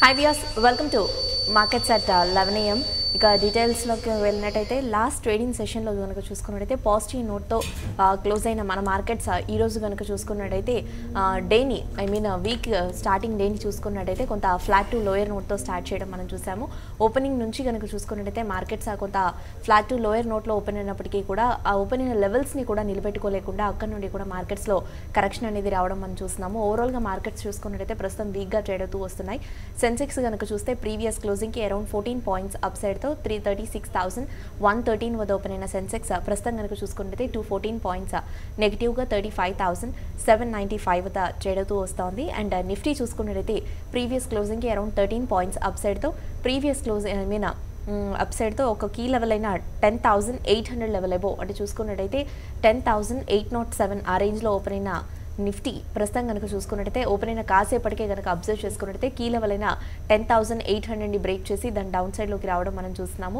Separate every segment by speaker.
Speaker 1: Hi viewers, welcome to Markets at 11 AM. ఇక డీటెయిల్స్లోకి వెళ్ళినట్టయితే లాస్ట్ ట్రేడింగ్ సెషన్లో కనుక చూసుకున్నట్టయితే పాజిటివ్ నోట్తో క్లోజ్ అయిన మన మార్కెట్స్ ఈరోజు కనుక చూసుకున్నట్టయితే డేని వీక్ స్టార్టింగ్ డేని చూసుకున్నట్టయితే కొంత ఫ్లాట్ టు లోయర్ నోట్తో స్టార్ట్ చేయడం మనం చూసాము. ఓపెనింగ్ నుంచి కనుక చూసుకున్నట్టయితే మార్కెట్స్ కొంత ఫ్లాట్ టు లోయర్ నోట్లో ఓపెన్ అయినప్పటికీ కూడా ఆ ఓపెన్ అయిన లెవెల్స్ని కూడా నిలబెట్టుకోలేకుండా అక్కడ నుండి కూడా మార్కెట్స్లో కరెక్షన్ అనేది రావడం మనం చూస్తున్నాము. ఓవరాల్గా మార్కెట్స్ చూసుకున్నట్టయితే ప్రస్తుతం వీక్గా ట్రేడ్ అవుతూ వస్తున్నాయి. సెన్సెక్స్ కనుక చూస్తే ప్రీవియస్ క్లోజింగ్కి అరౌండ్ 14 పాయింట్స్ అప్ సైడ్తో 336,113 వద్ద ఓపెన్ అయిన సెన్సెక్స్ ప్రస్తుతం కనుక చూసుకుంటే 214 పాయింట్స్ నెగిటివ్గా 35,795 వద్ద ట్రేడ్ అవుతూ వస్తుంది. అండ్ నిఫ్టీ చూసుకున్నట్టయితే ప్రీవియస్ క్లోజింగ్కి అరౌండ్ 13 పాయింట్స్ అప్ సైడ్తో ప్రీవియస్ క్లోజింగ్ అప్ సైడ్తో ఒక కీ లెవెల్ అయిన 10,800 లెవెల్ అబో అంటే చూసుకున్నట్టయితే 10,807 ఆ రేంజ్లో ఓపెన్ అయిన నిఫ్టీ ప్రస్తుతం కనుక చూసుకున్నట్టయితే ఓపెన్ అయిన కాసేపటికే కనుక అబ్జర్వ్ చేసుకున్నట్టయితే కీ లెవెల్ అయిన 10,800ని బ్రేక్ చేసి దాని డౌన్ సైడ్లోకి రావడం మనం చూస్తున్నాము.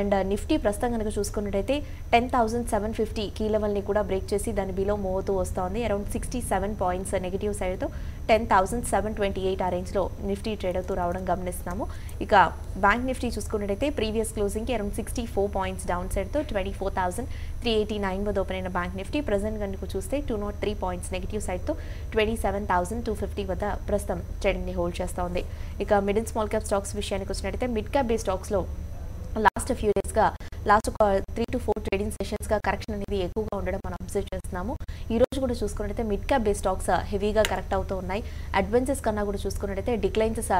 Speaker 1: అండ్ నిఫ్టీ ప్రస్తుతం కనుక చూసుకున్నట్టయితే 10,750 కీ లెవెల్ని కూడా బ్రేక్ చేసి దాని బిలో మూవ్ అవుతూ వస్తుంది. అరౌండ్ 67 పాయింట్స్ నెగిటివ్ సైడ్తో 10,728 ఆ రేంజ్లో నిఫ్టీ ట్రేడ్ అవుతూ రావడం గమనిస్తున్నాము. ఇక బ్యాంక్ నిఫ్టీ చూసుకున్నట్టయితే ప్రీవియస్ క్లోజింగ్కి అరౌండ్ 64 పాయింట్స్ డౌన్ సైడ్తో 24,389 వద్ద ఓపెన్ అయిన బ్యాంక్ నిఫ్టీ ప్రజెంట్ కనుక చూస్తే 203 పాయింట్స్ నెగిటివ్ సైడ్తో 27,250 వద్ద ప్రస్తుతం ట్రేడింగ్ని హోల్డ్ చేస్తూ ఉంది. ఇక mid and small cap stocks విషయానికి వచ్చినట్టయితే మిడ్ క్యాప్ బే స్టాక్స్లో లాస్ట్ ఫ్యూ డేస్గా లాస్ట్ ఒక 3 to 4 ట్రేడింగ్ సెషన్స్గా కరెక్షన్ అనేది ఎక్కువగా ఉండడం మనం అబ్జర్వ్ చేస్తున్నాము. ఈ రోజు కూడా చూసుకున్నట్టయితే మిడ్ క్యాప్ బే స్టాక్స్ హెవీగా కరెక్ట్ అవుతూ ఉన్నాయి. అడ్వాన్సెస్ కన్నా కూడా చూసుకున్నట్టయితే డిక్లైన్సెస్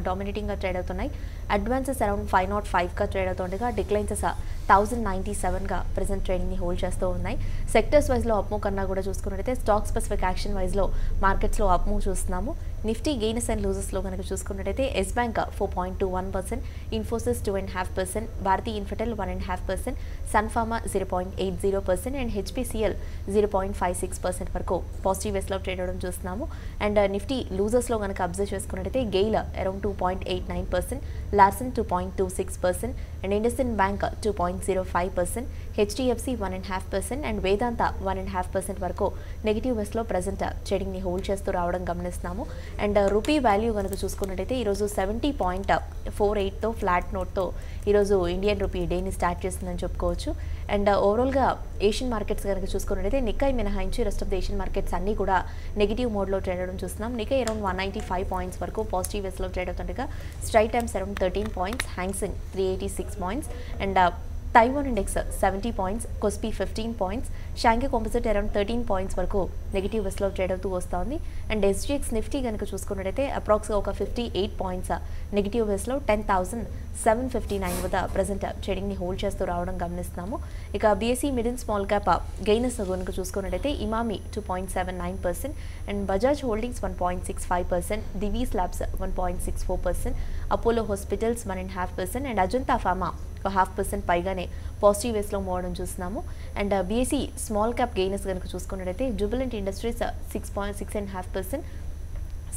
Speaker 1: డామినేటింగ్గా ట్రేడ్ అవుతున్నాయి. అడ్వాన్సెస్ అరౌండ్ 505గా ట్రేడ్ అవుతుండగా డిక్లైన్సెస్ 1,097గా ప్రెసెంట్ ట్రేడింగ్ని హోల్డ్ చేస్తూ ఉన్నాయి. సెక్టర్స్ వైజ్లో అప్మూవ్ కన్నా కూడా చూసుకున్నట్టయితే స్టాక్ స్పెసిఫిక్ యాక్షన్ వైజ్లో మార్కెట్స్లో అప్మూవ్ చూస్తున్నాము. నిఫ్టీ గెయినర్స్ అండ్ లూజర్స్లో కనుక చూసుకున్నట్టయితే Yes Bank 4.21%, Infosys 2.5%, Bharti Infratel 1.5%, Sun Pharma 0.80% and HPCL 0.56% వరకు పాజిటివ్ వేస్లో ట్రేడ్ అవడం చూస్తున్నాము. అండ్ నిఫ్టీ లూజర్స్లో కనుక అబ్జర్వ్ చేసుకున్నట్టయితే GAIL around 2.89%, Larsen 2.26% and IndusInd bank 2.05%, HDFC 1.5% and Vedanta 1.5% వరకు నెగిటివ్ వేస్లో ప్రజెంట్ ట్రేడింగ్ని హోల్డ్ చేస్తూ రావడం గమనిస్తున్నాము. అండ్ రూపీ వాల్యూ కనుక చూసుకున్నట్టయితే ఈరోజు 70.48తో ఫ్లాట్ నోట్తో ఈరోజు ఇండియన్ రూపీ డేని స్టార్ట్ చేస్తుందని చెప్పుకోవచ్చు. అండ్ ఓవరాల్గా ఏషియన్ మార్కెట్స్ కనుక చూసుకున్నట్టయితే నిక్కై మినహాయించి rest of the Asian markets అన్నీ కూడా నెగిటివ్ మోడ్లో ట్రేడ్ అవడం చూస్తున్నాం. నిక్కై అరౌండ్ 195 పాయింట్స్ వరకు పాజిటివ్ వేస్లో ట్రేడ్ అవుతుండగా Straits Times around 13 points, Hang Seng 386 points and Taiwan index 70 points, KOSPI 15 points, Shanghai composite around 13 points వరకు నెగిటివ్ వేస్లో ట్రేడ్ అవుతూ వస్తుంది. అండ్ ఎస్జిఎక్స్ నిఫ్టీ కనుక చూసుకున్నట్టయితే అప్రాక్స్గా ఒక 58 పాయింట్స్ నెగిటివ్ వేస్లో 10,759 వద్ద ప్రజెంట్ ట్రేడింగ్ని హోల్డ్ చేస్తూ రావడం గమనిస్తున్నాము. ఇక BSE mid and small cap gainers కనుక చూసుకున్నట్టయితే Emami 2.79% and Bajaj holdings 1.65%, Divi's labs 1.64%, Apollo hospitals 1.5% and Ajanta pharma 0.5% పైగానే పాజిటివ్ వేస్లో మూవ్ అవడం చూస్తున్నాము. And BSE small cap gainers కనుక చూసుకున్నట్టయితే Jubilant industries 6.5%,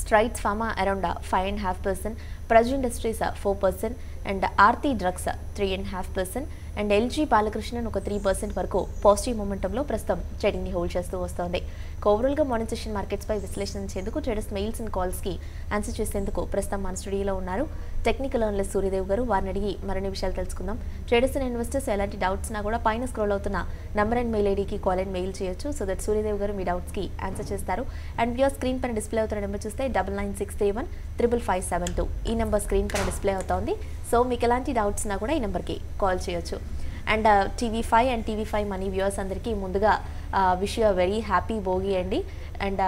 Speaker 1: Strides pharma around 5.5%, Praj industries 4% and Aarti drugs 3.5% and LG Balakrishnan ఒక 3% వరకు పాజిటివ్ మొమెంటంలో ప్రస్తుతం ట్రేడింగ్ని హోల్డ్ చేస్తూ వస్తుంది. ఓవరాల్గా మార్నింగ్ సెషన్ మార్కెట్స్పై విశ్లేషించేందుకు ట్రేడర్స్ మెయిల్స్ అండ్ కాల్స్కి ఆన్సర్ చేసేందుకు ప్రస్తుతం మన స్టూడియోలో ఉన్నారు టెక్నికల్ అనలిస్ట్ సూర్యదేవ్ గారు. వారిని అడిగి మరిన్ని విషయాలు తెలుసుకుందాం. ట్రేడర్స్ అండ్ ఇన్వెస్టర్స్ ఎలాంటి డౌట్స్ నా కూడా పైన స్క్రోల్ అవుతున్న నంబర్ అండ్ మెయిల్ ఐడికి కాల్ అండ్ మెయిల్ చేయొచ్చు. సో దట్ సూర్యదేవ్ గారు మీ డౌట్స్కి ఆన్సర్ చేస్తారు. అండ్ వ్యూర్ స్క్రీన్ పైన డిస్ప్లే అవుతున్న నెంబర్ చూస్తే 9963155572 ఈ నెంబర్ స్క్రీన్ పైన డిస్ప్లే అవుతుంది. సో మీకు ఎలాంటి డౌట్స్ నా కూడా ఈ నెంబర్కి కాల్ చేయొచ్చు. And TV5 and TV5 money viewers అందరికీ ముందుగా wish you very happy Bhogi అండి అండ్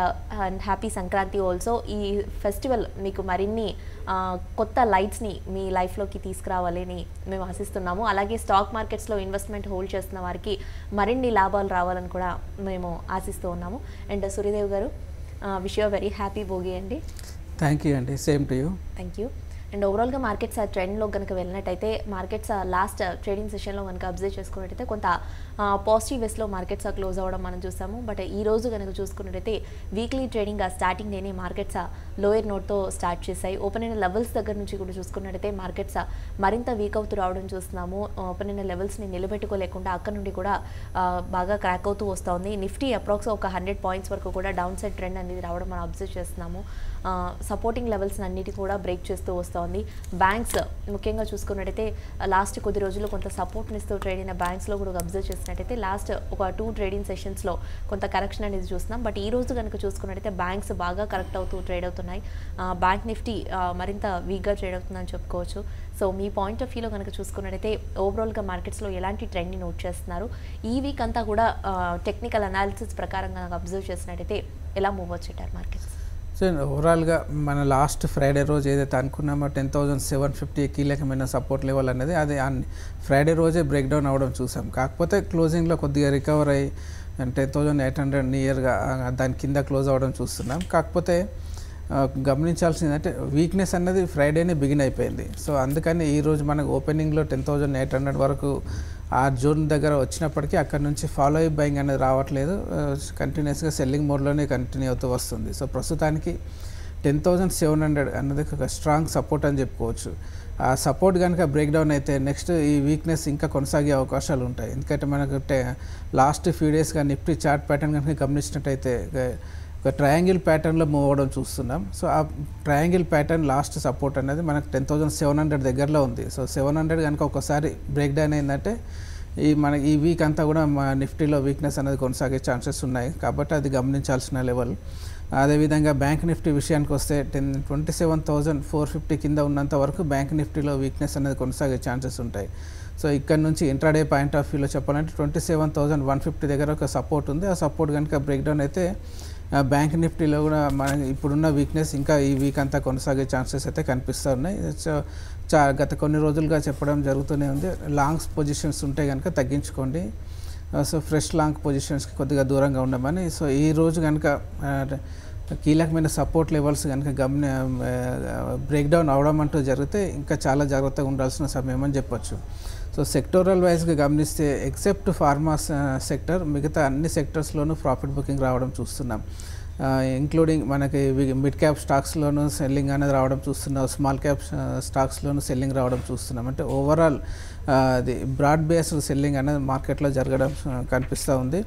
Speaker 1: హ్యాపీ సంక్రాంతి ఆల్సో. ఈ ఫెస్టివల్ మీకు మరిన్ని కొత్త లైట్స్ని మీ లైఫ్లోకి తీసుకురావాలని మేము ఆశిస్తున్నాము. అలాగే స్టాక్ మార్కెట్స్లో ఇన్వెస్ట్మెంట్ హోల్డ్ చేస్తున్న వారికి మరిన్ని లాభాలు రావాలని కూడా మేము ఆశిస్తూ ఉన్నాము. అండ్ సూర్యదేవ్ గారు wish you very happy Bhogi అండి.
Speaker 2: థ్యాంక్ యూ అండి, same to you.
Speaker 1: Thank you. And ఓవరాల్గా మార్కెట్స్ ట్రెండ్లో కనుక వెళ్ళినట్టయితే మార్కెట్స్ లాస్ట్ ట్రేడింగ్ సెషన్లో కనుక అబ్జర్వ్ చేసుకున్నట్టయితే కొంత పాజిటివ్ వేస్లో మార్కెట్స్ క్లోజ్ అవ్వడం మనం చూసాము. బట్ ఈ రోజు కనుక చూసుకున్నట్టయితే వీక్లీ ట్రేడింగ్ స్టార్టింగ్ డేనే మార్కెట్స్ లోయర్ నోట్తో స్టార్ట్ చేశాయి. ఓపెన్ అయిన లెవెల్స్ దగ్గర నుంచి కూడా చూసుకున్నట్టయితే మార్కెట్స్ మరింత వీక్ అవుతూ రావడం చూస్తున్నాము. ఓపెన్ అయిన లెవెల్స్ని నిలబెట్టుకోలేకుండా అక్కడ నుండి కూడా బాగా క్రాక్ అవుతూ వస్తుంది. నిఫ్టీ అప్రాక్స్ ఒక 100 పాయింట్స్ వరకు కూడా డౌన్ సైడ్ ట్రెండ్ అనేది రావడం మనం అబ్జర్వ్ చేస్తున్నాము. సపోర్టింగ్ లెవెల్స్ అన్నిటి కూడా బ్రేక్ చేస్తూ వస్తోంది. బ్యాంక్స్ ముఖ్యంగా చూసుకున్నట్టయితే లాస్ట్ కొద్ది రోజుల్లో కొంత సపోర్ట్ని ఇస్తూ ట్రేడ్ అయిన బ్యాంక్స్లో కూడా అబ్జర్వ్ చేసినట్టయితే లాస్ట్ ఒక 2 ట్రేడింగ్ సెషన్స్లో కొంత కరెక్షన్ అనేది చూస్తున్నాం. బట్ ఈ రోజు కనుక చూసుకున్నట్టయితే బ్యాంక్స్ బాగా కరెక్ట్ అవుతూ ట్రేడ్ అవుతున్నాయి. బ్యాంక్ నిఫ్టీ మరింత వీక్గా ట్రేడ్ అవుతుందని చెప్పుకోవచ్చు. సో మీ పాయింట్ ఆఫ్ వ్యూలో కనుక చూసుకున్నట్టయితే ఓవరాల్గా మార్కెట్స్లో ఎలాంటి ట్రెండ్ని నోట్ చేస్తున్నారు? ఈ వీక్ అంతా కూడా టెక్నికల్ అనాలిసిస్ ప్రకారం కనుక అబ్జర్వ్ చేసినట్టయితే ఎలా మూవ్ వచ్చేటారు మార్కెట్స్?
Speaker 2: సో ఓవరాల్గా మన లాస్ట్ ఫ్రైడే రోజు ఏదైతే అనుకున్నామో 10,750 కీలకమైన సపోర్ట్ లెవెల్ అనేది అది ఫ్రైడే రోజే బ్రేక్ డౌన్ అవ్వడం చూసాం. కాకపోతే క్లోజింగ్లో కొద్దిగా రికవర్ అయ్యి 10,800 నియర్గా దాని కింద క్లోజ్ అవ్వడం చూస్తున్నాం. కాకపోతే గమనించాల్సింది అంటే వీక్నెస్ అన్నది ఫ్రైడేనే బిగిన్ అయిపోయింది. సో అందుకని ఈరోజు మనకు ఓపెనింగ్లో 10,800 వరకు ఆ జోన్ దగ్గర వచ్చినప్పటికీ అక్కడ నుంచి ఫాలో అయ్యి బయింగ్ అనేది రావట్లేదు. కంటిన్యూస్గా సెల్లింగ్ మోడ్లోనే కంటిన్యూ అవుతూ వస్తుంది. సో ప్రస్తుతానికి 10,700 అన్నది ఒక స్ట్రాంగ్ సపోర్ట్ అని చెప్పుకోవచ్చు. ఆ సపోర్ట్ కనుక బ్రేక్ డౌన్ అయితే నెక్స్ట్ ఈ వీక్నెస్ ఇంకా కొనసాగే అవకాశాలు ఉంటాయి. ఎందుకంటే మనకు లాస్ట్ ఫ్యూ డేస్గా నిఫ్టీ చార్ట్ ప్యాటర్న్ కనుక గమనించినట్టయితే ఒక ట్రయాంగిల్ ప్యాటర్న్లో మూవ్ అవ్వడం చూస్తున్నాం. సో ఆ ట్రయాంగిల్ ప్యాటర్న్ లాస్ట్ సపోర్ట్ అనేది మనకు 10,700 దగ్గరలో ఉంది. సో 700 కనుక ఒకసారి బ్రేక్ డౌన్ అయిందంటే ఈ వీక్ అంతా కూడా మా నిఫ్టీలో వీక్నెస్ అనేది కొనసాగే ఛాన్సెస్ ఉన్నాయి. కాబట్టి అది గమనించాల్సిన లెవెల్. అదేవిధంగా బ్యాంక్ నిఫ్టీ విషయానికి వస్తే 27,450 కింద ఉన్నంత వరకు బ్యాంక్ నిఫ్టీలో వీక్నెస్ అనేది కొనసాగే ఛాన్సెస్ ఉంటాయి. సో ఇక్కడ నుంచి ఇంట్రాడే పాయింట్ ఆఫ్ వ్యూలో చెప్పాలంటే 27,150 దగ్గర ఒక సపోర్ట్ ఉంది. ఆ సపోర్ట్ కనుక బ్రేక్ డౌన్ అయితే బ్యాంక్ నిఫ్టీలో కూడా మన ఇప్పుడున్న వీక్నెస్ ఇంకా ఈ వీక్ అంతా కొనసాగే ఛాన్సెస్ అయితే కనిపిస్తూ ఉన్నాయి. సో గత కొన్ని రోజులుగా చెప్పడం జరుగుతూనే ఉంది, లాంగ్స్ పొజిషన్స్ ఉంటే కనుక తగ్గించుకోండి. సో ఫ్రెష్ లాంగ్ పొజిషన్స్కి కొద్దిగా దూరంగా ఉండమని. సో ఈ రోజు కనుక కీలకమైన సపోర్ట్ లెవెల్స్ కనుక బ్రేక్ డౌన్ అవడం అంటూ జరిగితే ఇంకా చాలా జాగ్రత్తగా ఉండాల్సిన సమయం అని చెప్పొచ్చు. సో సెక్టోరల్ వైజ్గా గమనిస్తే ఎక్సెప్ట్ ఫార్మా సెక్టర్ మిగతా అన్ని సెక్టర్స్లోనూ ప్రాఫిట్ బుకింగ్ రావడం చూస్తున్నాం. ఇంక్లూడింగ్ మనకి మిడ్ క్యాప్ స్టాక్స్లోనూ సెల్లింగ్ అనేది రావడం చూస్తున్నాం, స్మాల్ క్యాప్ స్టాక్స్లోనూ సెల్లింగ్ రావడం చూస్తున్నాం. అంటే ఓవరాల్ అది బ్రాడ్ బేస్డ్ సెల్లింగ్ అనేది మార్కెట్లో జరగడం కనిపిస్తూ ఉంది.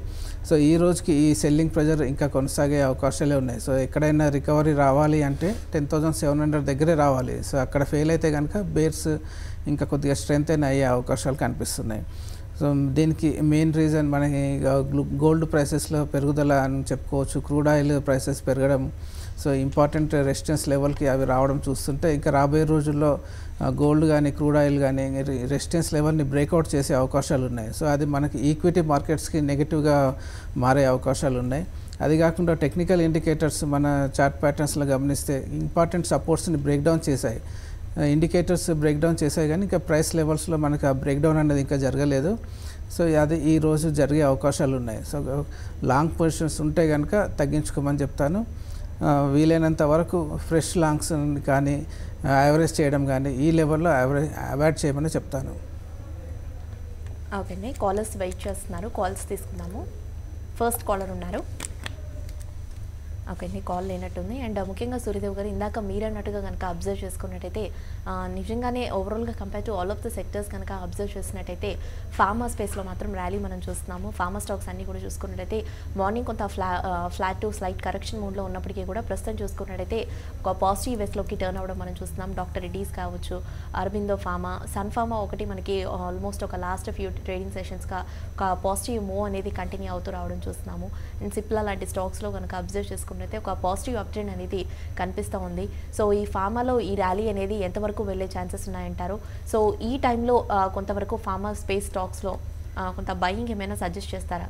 Speaker 2: సో ఈ రోజుకి ఈ సెల్లింగ్ ప్రెజర్ ఇంకా కొనసాగే అవకాశాలే ఉన్నాయి. సో ఎక్కడైనా రికవరీ రావాలి అంటే 10,700 దగ్గరే రావాలి. సో అక్కడ ఫెయిల్ అయితే కనుక బేర్స్ ఇంకా కొద్దిగా స్ట్రెంత్ అయిన అయ్యే అవకాశాలు కనిపిస్తున్నాయి. సో దీనికి మెయిన్ రీజన్ మనకి గోల్డ్ ప్రైసెస్లో పెరుగుదల అని చెప్పుకోవచ్చు. క్రూడ్ ఆయిల్ ప్రైసెస్ పెరగడం, సో ఇంపార్టెంట్ రెసిస్టెన్స్ లెవెల్కి అవి రావడం చూస్తుంటే ఇంకా రాబోయే రోజుల్లో గోల్డ్ కానీ క్రూడ్ ఆయిల్ కానీ రెసిస్టెన్స్ లెవెల్ని బ్రేక్అవుట్ చేసే అవకాశాలు ఉన్నాయి. సో అది మనకి ఈక్విటీ మార్కెట్స్కి నెగిటివ్గా మారే అవకాశాలు ఉన్నాయి. అది కాకుండా టెక్నికల్ ఇండికేటర్స్ మన చార్ట్ ప్యాటర్న్స్లో గమనిస్తే ఇంపార్టెంట్ సపోర్ట్స్ని బ్రేక్ డౌన్ చేశాయి, ఇండికేటర్స్ బ్రేక్ డౌన్ చేశాయి, కానీ ఇంకా ప్రైస్ లెవెల్స్లో మనకు ఆ బ్రేక్ డౌన్ అనేది ఇంకా జరగలేదు. సో అది ఈరోజు జరిగే అవకాశాలు ఉన్నాయి. సో లాంగ్ పొజిషన్స్ ఉంటే కనుక తగ్గించుకోమని చెప్తాను. వీలైనంత వరకు ఫ్రెష్ లాంగ్స్ కానీ యావరేజ్ చేయడం కానీ ఈ లెవెల్లో అవాయిడ్ చేయమని చెప్తాను.
Speaker 1: ఓకే అండి, కాలర్స్ వెయిట్ చేస్తున్నారు, కాల్స్ తీసుకుందాము. ఫస్ట్ కాలర్ ఉన్నారు. ఓకే అండి, కాల్ లేనట్టుంది. అండ్ ముఖ్యంగా సూర్యదేవ్ గారు ఇందాక మీరు అన్నట్టుగా కనుక అబ్జర్వ్ చేసుకున్నట్టయితే నిజంగానే ఓవరాల్గా compare to all of the sectors కనుక అబ్జర్వ్ చేసినట్టయితే ఫార్మా స్పేస్లో మాత్రం ర్యాలీ మనం చూస్తున్నాము. ఫార్మా స్టాక్స్ అన్నీ కూడా చూసుకున్నట్టయితే మార్నింగ్ కొంత ఫ్లాట్ టు స్లైట్ కరెక్షన్ మోడ్లో ఉన్నప్పటికీ కూడా ప్రస్తుతం చూసుకున్నట్టయితే ఒక పాజిటివ్ వేస్లోకి టర్న్ అవ్వడం మనం చూస్తున్నాం. డాక్టర్ రెడ్డీస్ కావచ్చు, అరబిందో ఫార్మా, సన్ ఫార్మా ఒకటి మనకి ఆల్మోస్ట్ ఒక లాస్ట్ ఫ్యూ ట్రేడింగ్ సెషన్స్గా ఒక పాజిటివ్ మూవ్ అనేది కంటిన్యూ అవుతూ రావడం చూస్తున్నాము. అండ్ సిప్లా లాంటి స్టాక్స్లో కనుక అబ్జర్వ్ చేసుకున్నట్టయితే ఒక పాజిటివ్ అప్ ట్రెండ్ అనేది కనిపిస్తూ ఉంది. సో ఈ ఫార్మాలో ఈ ర్యాలీ అనేది ఎంతవరకు వెళ్ళే ఛాన్సెస్ ఉన్నాయంటారు? సో ఈ టైంలో కొంతవరకు ఫార్మా స్పేస్ స్టాక్స్లో కొంత బయింగ్ ఏమైనా సజెస్ట్ చేస్తారా?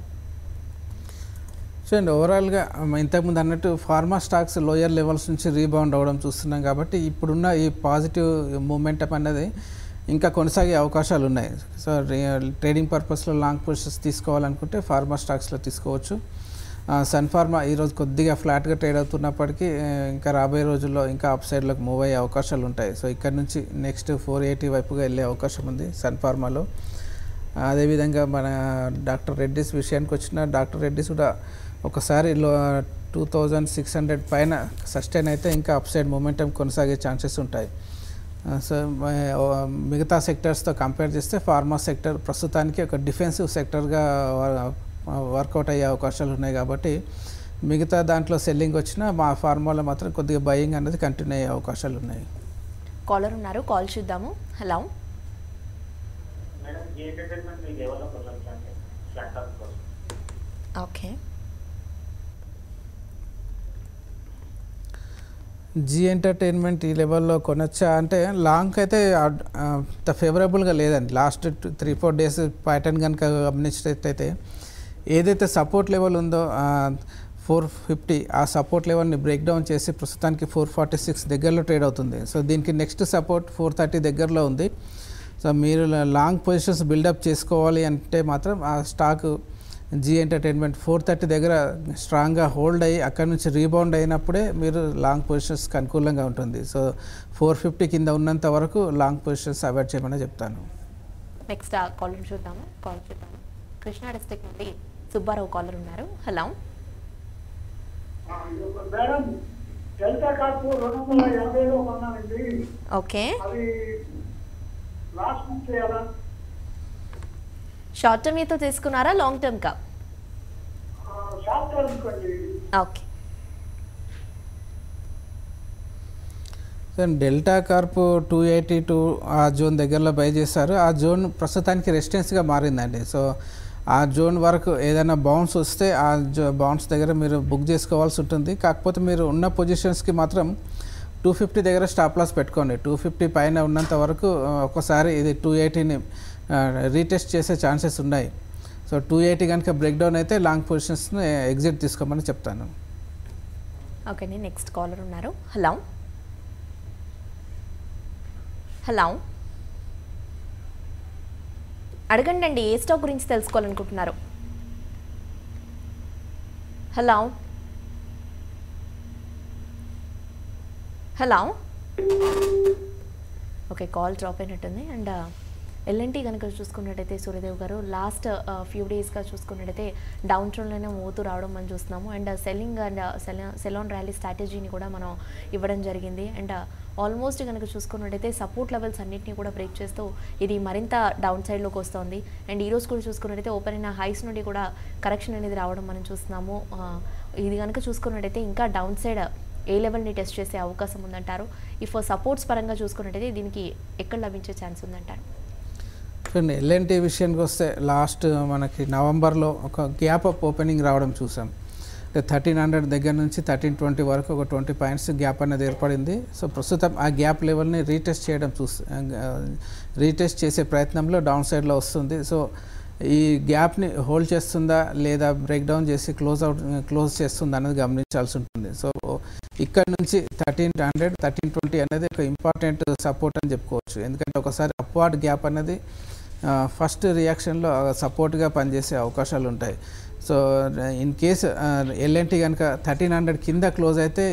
Speaker 2: సో అండ్ ఓవరాల్గా ఇంతకుముందు అన్నట్టు ఫార్మా స్టాక్స్ లోయర్ లెవెల్స్ నుంచి రీబౌండ్ అవ్వడం చూస్తున్నాం. కాబట్టి ఇప్పుడున్న ఈ పాజిటివ్ మూమెంటం అనేది ఇంకా కొనసాగే అవకాశాలు ఉన్నాయి. సో ట్రేడింగ్ పర్పస్లో లాంగ్ పొజిషన్స్ తీసుకోవాలనుకుంటే ఫార్మా స్టాక్స్లో తీసుకోవచ్చు. సన్ ఫార్మా ఈరోజు కొద్దిగా ఫ్లాట్గా ట్రేడ్ అవుతున్నప్పటికీ ఇంకా రాబోయే రోజుల్లో ఇంకా అప్ సైడ్లోకి మూవ్ అయ్యే అవకాశాలు ఉంటాయి. సో ఇక్కడ నుంచి నెక్స్ట్ 480 వైపుగా వెళ్ళే అవకాశం ఉంది సన్ ఫార్మాలో. అదేవిధంగా మన డాక్టర్ రెడ్డిస్ విషయానికి వచ్చిన డాక్టర్ రెడ్డిస్ కూడా ఒకసారి 2600 పైన సస్టైన్ అయితే ఇంకా అప్ సైడ్ మూమెంటం కొనసాగే ఛాన్సెస్ ఉంటాయి. సో మిగతా సెక్టర్స్తో కంపేర్ చేస్తే ఫార్మా సెక్టర్ ప్రస్తుతానికి ఒక డిఫెన్సివ్ సెక్టర్గా వర్కౌట్ అయ్యే అవకాశాలు ఉన్నాయి. కాబట్టి మిగతా దాంట్లో సెల్లింగ్ వచ్చినా మా ఫార్మాలో మాత్రం కొద్దిగా బయింగ్ అనేది కంటిన్యూ అయ్యే అవకాశాలు ఉన్నాయి.
Speaker 1: కాలర్ ఉన్నారు, కాల్ చూద్దాము. Hello, okay.
Speaker 2: జీ ఎంటర్టైన్మెంట్ ఈ లెవెల్లో కొనొచ్చా అంటే లాంగ్ అయితే అంత ఫేవరబుల్గా లేదండి. లాస్ట్ 3-4 డేస్ ప్యాటర్న్ కనుక గమనించినట్టయితే ఏదైతే సపోర్ట్ లెవెల్ ఉందో 450 ఆ సపోర్ట్ లెవెల్ని బ్రేక్ డౌన్ చేసి ప్రస్తుతానికి 446 దగ్గరలో ట్రేడ్ అవుతుంది. సో దీనికి నెక్స్ట్ సపోర్ట్ 430 దగ్గరలో ఉంది. సో మీరు లాంగ్ పొజిషన్స్ బిల్డప్ చేసుకోవాలి అంటే మాత్రం ఆ స్టాక్ జీ ఎంటర్టైన్మెంట్ 430 దగ్గర స్ట్రాంగ్గా హోల్డ్ అయ్యి అక్కడ నుంచి రీబౌండ్ అయినప్పుడే మీరు లాంగ్ పొజిషన్స్కి అనుకూలంగా ఉంటుంది. సో 450 కింద ఉన్నంత వరకు లాంగ్ పొజిషన్స్ అవాయిడ్ చేయమని చెప్తాను.
Speaker 1: నెక్స్ట్ కాలర్ చూద్దాము. కాల్ చూద్దాము. కృష్ణా డిస్ట్రిక్ట్ నుండి సుబ్బారావు కాలర్ ఉన్నారు. హలో,
Speaker 3: మేడం, డెల్టా కార్ప్ 250లో కొన్నానండి.
Speaker 1: ఓకే.
Speaker 3: అది లాస్ట్ మంత్ చేయాలా?
Speaker 1: షార్ట్ టర్మ్ అయితే తీసుకున్నారా, లాంగ్ టర్మ్ కా?
Speaker 3: షార్ట్ టర్మ్ కండి.
Speaker 1: ఓకే.
Speaker 2: డెల్టా కార్ప్ 282 ఆ జోన్ దగ్గరలో బై చేశారు. ఆ జోన్ ప్రస్తుతానికి రెసిస్టెన్స్గా మారిందండి. సో ఆ జోన్ వరకు ఏదైనా బౌన్స్ వస్తే ఆ బౌన్స్ దగ్గర మీరు బుక్ చేసుకోవాల్సి ఉంటుంది. కాకపోతే మీరు ఉన్న పొజిషన్స్కి మాత్రం 250 దగ్గర స్టాప్ లాస్ పెట్టుకోండి. 250 పైన ఉన్నంత వరకు ఒకసారి ఇది 280ని రీటెస్ట్ చేసే ఛాన్సెస్ ఉన్నాయి. సో 280 కనుక బ్రేక్ డౌన్ అయితే లాంగ్ పొజిషన్స్ని ఎగ్జిట్ తీసుకోమని చెప్తాను.
Speaker 1: ఓకే అండి. నెక్స్ట్ కాలర్ ఉన్నారు. హలో, హలో, అడగండి అండి, ఏ స్టాక్ గురించి తెలుసుకోవాలనుకుంటున్నారు? Hello, hello, okay, call drop అయినట్టుంది. అండ్ ఎల్ఎన్టీ కనుక చూసుకున్నట్టయితే సూర్యదేవ్ గారు లాస్ట్ ఫ్యూ డేస్గా చూసుకున్నట్టయితే డౌన్ ట్రెండ్లోనే మోతూ రావడం మనం చూస్తున్నాము. అండ్ సెల్లింగ్ అండ్ సెలాన్ ర్యాలీ స్ట్రాటజీని కూడా మనం ఇవ్వడం జరిగింది. అండ్ ఆల్మోస్ట్ కనుక చూసుకున్నట్టయితే సపోర్ట్ లెవెల్స్ అన్నింటినీ కూడా బ్రేక్ చేస్తూ ఇది మరింత డౌన్ సైడ్లోకి వస్తుంది. అండ్ ఈరోజు కూడా చూసుకున్నట్టయితే ఓపెన్ అయిన హైస్ నుండి కూడా కరెక్షన్ అనేది రావడం మనం చూస్తున్నాము. ఇది కనుక చూసుకున్నట్టయితే ఇంకా డౌన్ సైడ్ ఏ లెవెల్ని టెస్ట్ చేసే అవకాశం ఉందంటారు? ఇఫ్ సపోర్ట్స్ పరంగా చూసుకున్నట్టయితే దీనికి ఎక్కడ లభించే ఛాన్స్ ఉందంటారు?
Speaker 2: ఎల్ఎన్టీ విషయానికి వస్తే లాస్ట్ మనకి నవంబర్లో ఒక గ్యాప్ అప్ ఓపెనింగ్ రావడం చూసాం. 1300 దగ్గర నుంచి 1320 వరకు ఒక 20 పాయింట్స్ గ్యాప్ అనేది ఏర్పడింది. సో ప్రస్తుతం ఆ గ్యాప్ లెవెల్ని రీటెస్ట్ చేసే ప్రయత్నంలో డౌన్ సైడ్లో వస్తుంది. సో ఈ గ్యాప్ని హోల్డ్ చేస్తుందా లేదా బ్రేక్ డౌన్ చేసి క్లోజ్ చేస్తుందా అనేది గమనించాల్సి ఉంటుంది. సో ఇక్కడ నుంచి 1300 1320 అనేది ఒక ఇంపార్టెంట్ సపోర్ట్ అని చెప్పుకోవచ్చు. ఎందుకంటే ఒకసారి అప్వార్డ్ గ్యాప్ అనేది ఫస్ట్ రియాక్షన్లో సపోర్ట్గా పనిచేసే అవకాశాలు ఉంటాయి. సో ఇన్ కేస్ ఎల్ఎన్టీ కనుక 1300 కింద క్లోజ్ అయితే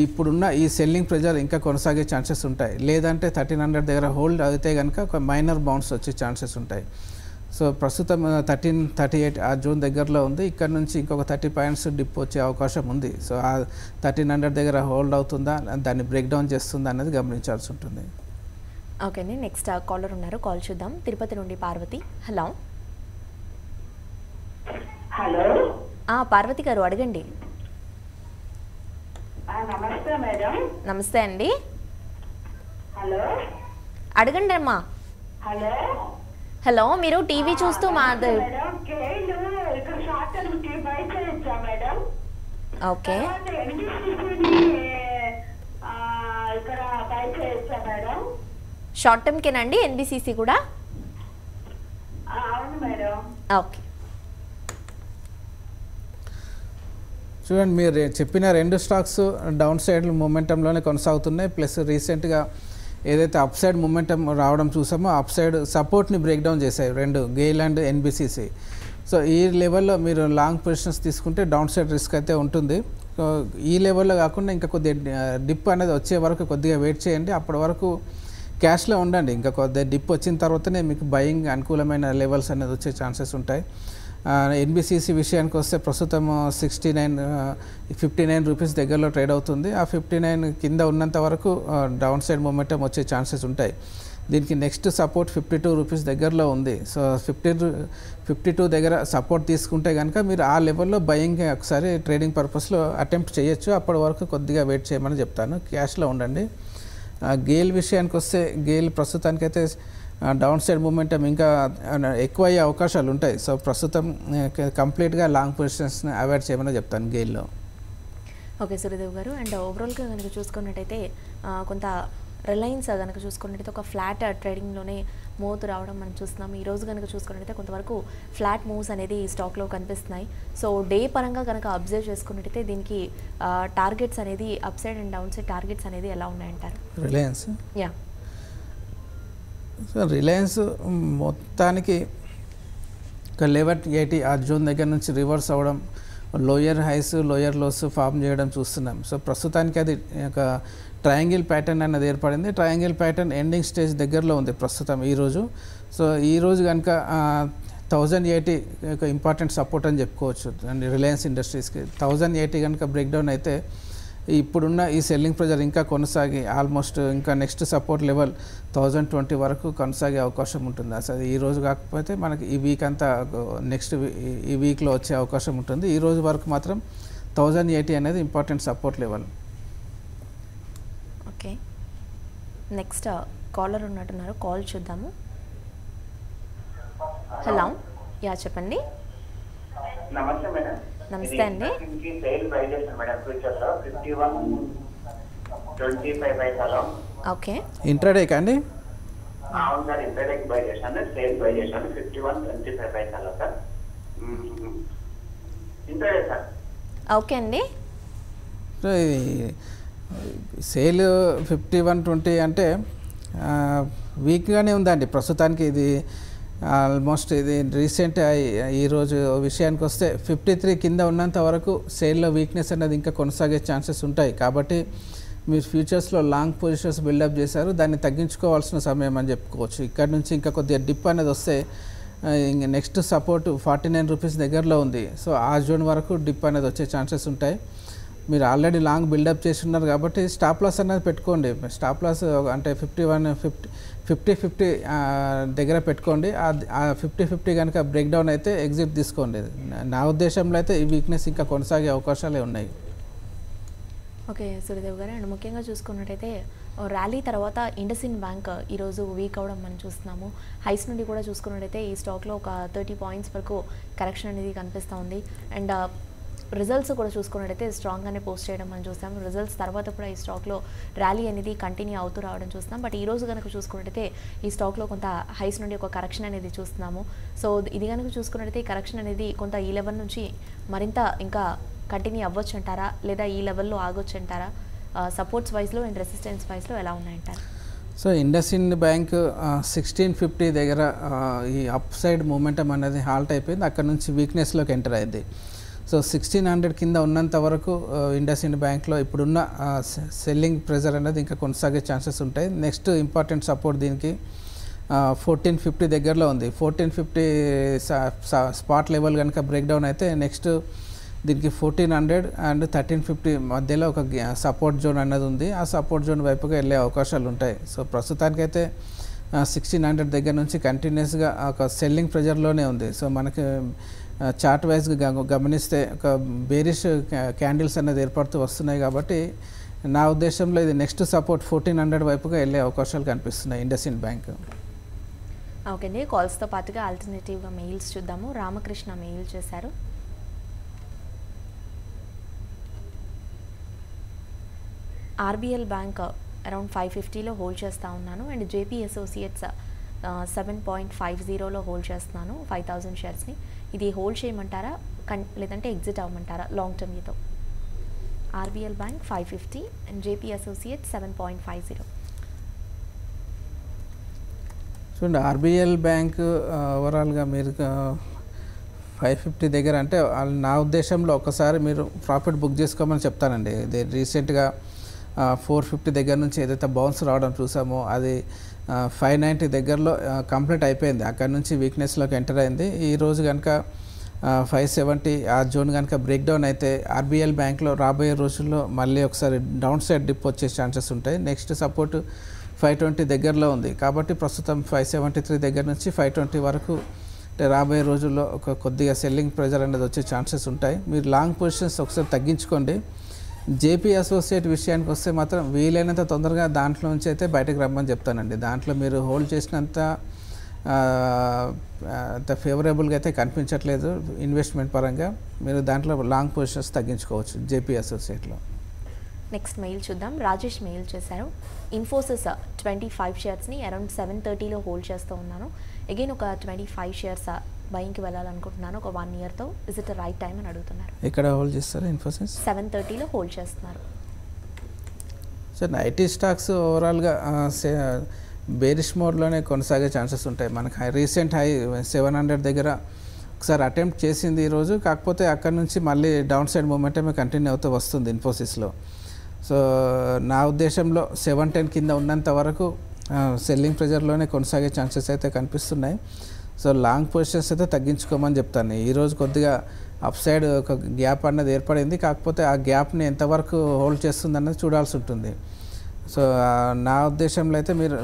Speaker 2: ఇప్పుడున్న ఈ సెల్లింగ్ ప్రెజర్ ఇంకా కొనసాగే ఛాన్సెస్ ఉంటాయి. లేదంటే 1300 దగ్గర హోల్డ్ అయితే కనుక ఒక మైనర్ బౌన్స్ వచ్చే ఛాన్సెస్ ఉంటాయి. సో ప్రస్తుతం 1338 ఆ జోన్ దగ్గరలో ఉంది. ఇక్కడ నుంచి ఇంకొక 30 పాయింట్స్ డిప్ వచ్చే అవకాశం ఉంది. సో ఆ 1300 దగ్గర హోల్డ్ అవుతుందా, దాన్ని బ్రేక్ డౌన్ చేస్తుందా అనేది గమనించాల్సి ఉంటుంది.
Speaker 1: ఓకే అండి. నెక్స్ట్ కాలర్ ఉన్నారు, కాల్ చూద్దాం. తిరుపతి నుండి పార్వతి. హలో,
Speaker 4: హలో,
Speaker 1: పార్వతి గారు అడగండి.
Speaker 4: నమస్తే మేడం.
Speaker 1: నమస్తే అండి,
Speaker 4: హలో,
Speaker 1: అడగండి అమ్మా.
Speaker 4: హలో,
Speaker 1: హలో, మీరు టీవీ చూస్తూ
Speaker 4: మేడం కేళ్ళు ఇక్కడ షార్ట్ టర్మ్ కి బై చేయొచ్చా మేడం?
Speaker 1: ఓకే,
Speaker 4: ఇక్కడ బై చేయొచ్చా మేడం?
Speaker 1: షార్ట్ టర్మ్ కేనండి ఎన్బిసిసి కూడా?
Speaker 4: అవును మేడం.
Speaker 1: ఓకే,
Speaker 2: చూడండి, మీరు చెప్పిన రెండు స్టాక్స్ డౌన్ సైడ్ మొమెంటంలోనే కొనసాగుతున్నాయి. ప్లస్ రీసెంట్గా ఏదైతే అప్ సైడ్ మొమెంటం రావడం చూసామో అప్ సైడ్ సపోర్ట్ని బ్రేక్ డౌన్ చేశాయి రెండు, గెయిల్ అండ్ ఎన్బిసిసి. సో ఈ లెవెల్లో మీరు లాంగ్ పొజిషన్స్ తీసుకుంటే డౌన్ సైడ్ రిస్క్ అయితే ఉంటుంది. సో ఈ లెవెల్లో కాకుండా ఇంకా కొద్దిగా డిప్ అనేది వచ్చే వరకు కొద్దిగా వెయిట్ చేయండి. అప్పటి వరకు క్యాష్లో ఉండండి. ఇంకా కొద్దిగా డిప్ వచ్చిన తర్వాతనే మీకు బయింగ్ అనుకూలమైన లెవెల్స్ అనేది వచ్చే ఛాన్సెస్ ఉంటాయి. ఎన్బిసిసి విషయానికి వస్తే ప్రస్తుతం 59 రూపీస్ దగ్గరలో ట్రేడ్ అవుతుంది. ఆ 59 కింద ఉన్నంత వరకు డౌన్ సైడ్ మొమెంటం వచ్చే ఛాన్సెస్ ఉంటాయి. దీనికి నెక్స్ట్ సపోర్ట్ 52 రూపీస్ దగ్గరలో ఉంది. సో 52 దగ్గర సపోర్ట్ తీసుకుంటే కనుక మీరు ఆ లెవెల్లో బయింగ్ ఒకసారి ట్రేడింగ్ పర్పస్లో అటెంప్ట్ చేయొచ్చు. అప్పటి వరకు కొద్దిగా వెయిట్ చేయమని చెప్తాను. క్యాష్లో ఉండండి. గేల్ విషయానికి వస్తే గేల్ ప్రస్తుతానికైతే డౌన్ సైడ్ మూమెంటం ఇంకా ఎక్కువ అయ్యే అవకాశాలు ఉంటాయి. సో ప్రస్తుతం కంప్లీట్గా లాంగ్ పొజిషన్స్ని అవాయిడ్ చేయమని చెప్తాను గేల్లో.
Speaker 1: ఓకే సూర్యదేవ్ గారు, అండ్ ఓవరాల్గా కనుక చూసుకున్నట్టయితే కొంత రిలయన్స్ కనుక చూసుకున్నట్టయితే ఒక ఫ్లాట్ ట్రేడింగ్లోనే మూవ్ రావడం మనం చూస్తున్నాం. ఈ రోజు కనుక చూసుకున్నట్టయితే కొంతవరకు ఫ్లాట్ మూవ్స్ అనేది ఈ స్టాక్లో కనిపిస్తున్నాయి. సో డే పరంగా కనుక అబ్జర్వ్ చేసుకున్నట్టయితే దీనికి టార్గెట్స్ అనేది upside and downside targets అనేది ఎలా ఉన్నాయంటారు?
Speaker 2: రిలయన్స్
Speaker 1: యా
Speaker 2: సో రిలయన్స్ మొత్తానికి ఒక 1180 ఆ జోన్ దగ్గర నుంచి రివర్స్ అవ్వడం, lower highs lower lows form చేయడం చూస్తున్నాం. సో ప్రస్తుతానికి అది ఒక ట్రయాంగిల్ ప్యాటర్న్ అనేది ఏర్పడింది. ట్రయాంగిల్ ప్యాటర్న్ ఎండింగ్ స్టేజ్ దగ్గరలో ఉంది ప్రస్తుతం ఈరోజు. సో ఈరోజు కనుక 1080 ఒక ఇంపార్టెంట్ సపోర్ట్ అని చెప్పుకోవచ్చు అండ్ రిలయన్స్ ఇండస్ట్రీస్కి. 1080 కనుక బ్రేక్డౌన్ అయితే ఇప్పుడున్న ఈ సెల్లింగ్ ప్రెజర్ ఇంకా కొనసాగి ఆల్మోస్ట్ ఇంకా నెక్స్ట్ సపోర్ట్ లెవెల్ 1020 వరకు కొనసాగే అవకాశం ఉంటుంది. అసలు ఈ రోజు కాకపోతే మనకి ఈ వీక్ అంతా నెక్స్ట్ ఈ వీక్లో వచ్చే అవకాశం ఉంటుంది. ఈ రోజు వరకు మాత్రం 1080 అనేది important support level.
Speaker 1: Okay, next caller ఉన్నట్టున్నారు, కాల్ చూద్దాము. హలో, యా చెప్పండి.
Speaker 5: నమస్తే మేడం.
Speaker 1: నమస్తే అండి.
Speaker 5: సేల్ బై చేస్తాను మేడం ఫ్యూచర్ లో 51.25 పైసలు.
Speaker 1: ఓకే,
Speaker 2: ఇంట్రాడే కండి?
Speaker 5: అవును సార్, ఇంటర్డేకి బై చేశాను, సేల్ బై చేశాను 51.25 పైసలు సార్. Intraday sir.
Speaker 1: ఓకే అండి.
Speaker 2: సేల్ 51.20 అంటే వీక్గానే ఉందండి ప్రస్తుతానికి. ఇది ఆల్మోస్ట్ ఇది రీసెంట్ ఈరోజు విషయానికి వస్తే 53 కింద ఉన్నంత వరకు సేల్లో వీక్నెస్ అనేది ఇంకా కొనసాగే ఛాన్సెస్ ఉంటాయి. కాబట్టి మీరు ఫ్యూచర్స్లో లాంగ్ పొజిషన్స్ బిల్డప్ చేశారు, దాన్ని తగ్గించుకోవాల్సిన సమయం అని చెప్పుకోవచ్చు. ఇక్కడ నుంచి ఇంకా కొద్దిగా డిప్ అనేది వస్తే ఇంకా నెక్స్ట్ సపోర్ట్ 49 రూపీస్ దగ్గరలో ఉంది. సో ఆ జోన్ వరకు డిప్ అనేది వచ్చే ఛాన్సెస్ ఉంటాయి. మీరు ఆల్రెడీ లాంగ్ బిల్డప్ చేసి ఉన్నారు కాబట్టి స్టాప్ లాస్ అనేది పెట్టుకోండి. స్టాప్ లాస్ అంటే 50 దగ్గర పెట్టుకోండి. ఆ 50 కనుక బ్రేక్ డౌన్ అయితే ఎగ్జిట్ తీసుకోండి. నా ఉద్దేశంలో అయితే ఈ వీక్నెస్ ఇంకా కొనసాగే అవకాశాలే ఉన్నాయి.
Speaker 1: ఓకే సూర్యదేవ్ గారు, అండ్ ముఖ్యంగా చూసుకున్నట్టయితే ర్యాలీ తర్వాత ఇండస్ఇండ్ బ్యాంక్ ఈరోజు వీక్ అవ్వడం మనం చూస్తున్నాము. హైస్ నుండి కూడా చూసుకున్నట్టయితే ఈ స్టాక్లో ఒక 30 పాయింట్స్ వరకు కరెక్షన్ అనేది కనిపిస్తూ ఉంది. అండ్ రిజల్ట్స్ కూడా చూసుకున్నట్టయితే స్ట్రాంగ్గానే పోస్ట్ చేయడం మనం చూస్తాం. రిజల్ట్స్ తర్వాత కూడా ఈ స్టాక్లో ర్యాలీ అనేది కంటిన్యూ అవుతూ రావడం చూస్తున్నాం. బట్ ఈ రోజు కనుక చూసుకున్నట్టయితే ఈ స్టాక్లో కొంత హైస్ నుండి ఒక కరెక్షన్ అనేది చూస్తున్నాము. సో ఇది కనుక చూసుకున్నట్టయితే ఈ కరెక్షన్ అనేది కొంత ఈ లెవెల్ నుంచి మరింత ఇంకా కంటిన్యూ అవ్వచ్చు అంటారా, లేదా ఈ లెవెల్లో ఆగొచ్చు అంటారా? సపోర్ట్స్ వైజ్లో అండ్ రెసిస్టెన్స్ వైజ్లో ఎలా ఉన్నాయంటారు?
Speaker 2: సో ఇండస్ఇండ్ బ్యాంక్ 1650 దగ్గర ఈ అప్ సైడ్ మూమెంటం అనేది హాల్ట్ అయిపోయింది. అక్కడ నుంచి వీక్నెస్లోకి ఎంటర్ అయింది. సో 1600 కింద ఉన్నంత వరకు ఇండస్ఇండ్ బ్యాంక్లో ఇప్పుడున్న సెల్లింగ్ ప్రెజర్ అనేది ఇంకా కొనసాగే ఛాన్సెస్ ఉంటాయి. నెక్స్ట్ ఇంపార్టెంట్ సపోర్ట్ దీనికి 1450 దగ్గరలో ఉంది. 1450 స్పాట్ లెవెల్ కనుక బ్రేక్ డౌన్ అయితే నెక్స్ట్ దీనికి 1400 అండ్ 1350 మధ్యలో ఒక సపోర్ట్ జోన్ అన్నది ఉంది. ఆ సపోర్ట్ జోన్ వైపుగా వెళ్ళే అవకాశాలు ఉంటాయి. సో ప్రస్తుతానికైతే 1600 దగ్గర నుంచి కంటిన్యూస్గా ఒక సెల్లింగ్ ప్రెజర్లోనే ఉంది. సో మనకి చార్ట్ వైజ్గా గమనిస్తే ఒక బేరిష్ క్యాండిల్స్ అనేది ఏర్పడుతూ వస్తున్నాయి. కాబట్టి నా ఉద్దేశంలో ఇది నెక్స్ట్ సపోర్ట్ 1400 వైపుగా వెళ్ళే అవకాశాలు కనిపిస్తున్నాయి ఇండస్ఇండ్ బ్యాంక్.
Speaker 1: ఓకే అండి, కాల్స్తో పాటుగా ఆల్టర్నేటివ్గా మెయిల్స్ చూద్దాము. రామకృష్ణ మెయిల్ చేశారు. ఆర్బిఎల్ బ్యాంక్ అరౌండ్ 550లో హోల్డ్ చేస్తూ ఉన్నాను. అండ్ జేపీ అసోసియేట్స్ 7.50లో హోల్డ్ చేస్తున్నాను 5000 షేర్స్ని. ఇది హోల్డ్ చేయమంటారా లేదంటే ఎగ్జిట్ అవ్వమంటారా లాంగ్ టర్మ్ మీతో? RBL bank 550 and JP associates 7.50.
Speaker 2: చూడండి, ఆర్బిఎల్ బ్యాంక్ ఓవరాల్గా మీరు 550 దగ్గర అంటే నా ఉద్దేశంలో ఒకసారి మీరు ప్రాఫిట్ బుక్ చేసుకోమని చెప్తానండి. ఇది రీసెంట్గా 450 దగ్గర నుంచి ఏదైతే బౌన్స్ రావడం చూసామో అది 590 దగ్గరలో కంప్లీట్ అయిపోయింది. అక్కడ నుంచి వీక్నెస్లోకి ఎంటర్ అయింది. ఈరోజు కనుక 570 ఆ జోన్ కనుక బ్రేక్ డౌన్ అయితే ఆర్బిఎల్ బ్యాంక్లో రాబోయే రోజుల్లో మళ్ళీ ఒకసారి డౌన్ సైడ్ డిప్ వచ్చే ఛాన్సెస్ ఉంటాయి. నెక్స్ట్ సపోర్ట్ 520 దగ్గరలో ఉంది. కాబట్టి ప్రస్తుతం 573 దగ్గర నుంచి 520 వరకు అంటే రాబోయే రోజుల్లో ఒక కొద్దిగా సెల్లింగ్ ప్రెజర్ అనేది వచ్చే ఛాన్సెస్ ఉంటాయి. మీరు లాంగ్ పొజిషన్స్ ఒకసారి తగ్గించుకోండి. జేపీ అసోసియేట్ విషయానికి వస్తే మాత్రం వీలైనంత తొందరగా దాంట్లో నుంచి అయితే బయటకు రమ్మని చెప్తానండి. దాంట్లో మీరు హోల్డ్ చేసినంత అంత ఫేవరబుల్గా అయితే కనిపించట్లేదు ఇన్వెస్ట్మెంట్ పరంగా. మీరు దాంట్లో లాంగ్ పొజిషన్స్ తగ్గించుకోవచ్చు జేపీ అసోసియేట్లో.
Speaker 1: నెక్స్ట్ మెయిల్ చూద్దాం. రాజేష్ మెయిల్ చేశారు. ఇన్ఫోసిస్ 25 షేర్స్ని అరౌండ్ 730లో హోల్డ్ చేస్తూ ఉన్నాను. అగైన్ ఒక 25 షేర్స్ బయింగ్కి వెళ్ళాలనుకుంటున్నాను ఒక 1 ఇయర్తో. ఇస్ ఇట్ రైట్ టైం అని అడుగుతున్నారు.
Speaker 2: ఎక్కడ హోల్డ్ చేస్తారు ఇన్ఫోసిస్?
Speaker 1: 730లో హోల్డ్ చేస్తున్నారు.
Speaker 2: సో ఐటీ స్టాక్స్ ఓవరాల్గా బేరిష్ మోడ్లోనే కొనసాగే ఛాన్సెస్ ఉంటాయి. మనకు రీసెంట్ హై 700 దగ్గర ఒకసారి అటెంప్ట్ చేసింది ఈరోజు. కాకపోతే అక్కడ నుంచి మళ్ళీ డౌన్ సైడ్ మూమెంటమే కంటిన్యూ అవుతూ వస్తుంది ఇన్ఫోసిస్లో. సో నా ఉద్దేశంలో 710 కింద ఉన్నంత వరకు సెల్లింగ్ ప్రెజర్లోనే కొనసాగే ఛాన్సెస్ అయితే కనిపిస్తున్నాయి. సో లాంగ్ పొజిషన్స్ అయితే తగ్గించుకోమని చెప్తాను. ఈరోజు కొద్దిగా అప్ సైడ్ ఒక గ్యాప్ అన్నది ఏర్పడింది. కాకపోతే ఆ గ్యాప్ని ఎంతవరకు హోల్డ్ చేస్తుంది అన్నది చూడాల్సి ఉంటుంది. సో నా ఉద్దేశంలో అయితే మీరు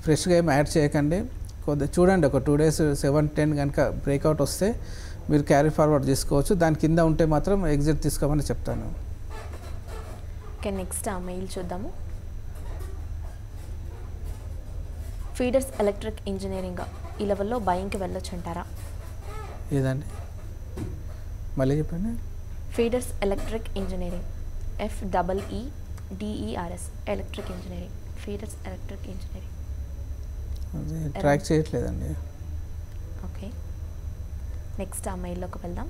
Speaker 2: ఫ్రెష్గా ఏం యాడ్ చేయకండి. కొద్దిగా చూడండి, ఒక 2 days 710 కనుక బ్రేక్అవుట్ వస్తే మీరు క్యారీ ఫార్వర్డ్ తీసుకోవచ్చు. దాని కింద ఉంటే మాత్రం ఎగ్జిట్ తీసుకోమని చెప్తాను.
Speaker 1: ఓకే, నెక్స్ట్ మెయిల్ చూద్దాము. ఫీడర్స్ ఎలక్ట్రిక్ ఇంజనీరింగ్ ఈ లెవెల్లో బయింగ్కి వెళ్ళొచ్చు అంటారా?
Speaker 2: ఏదండి మళ్ళీ చెప్పండి.
Speaker 1: Feeders electric engineering FEEDERS electric engineering. Feeders electric engineering
Speaker 2: track చేయట్లేదండి.
Speaker 1: ఓకే, నెక్స్ట్ ఆ మెయిల్లోకి వెళ్దాం.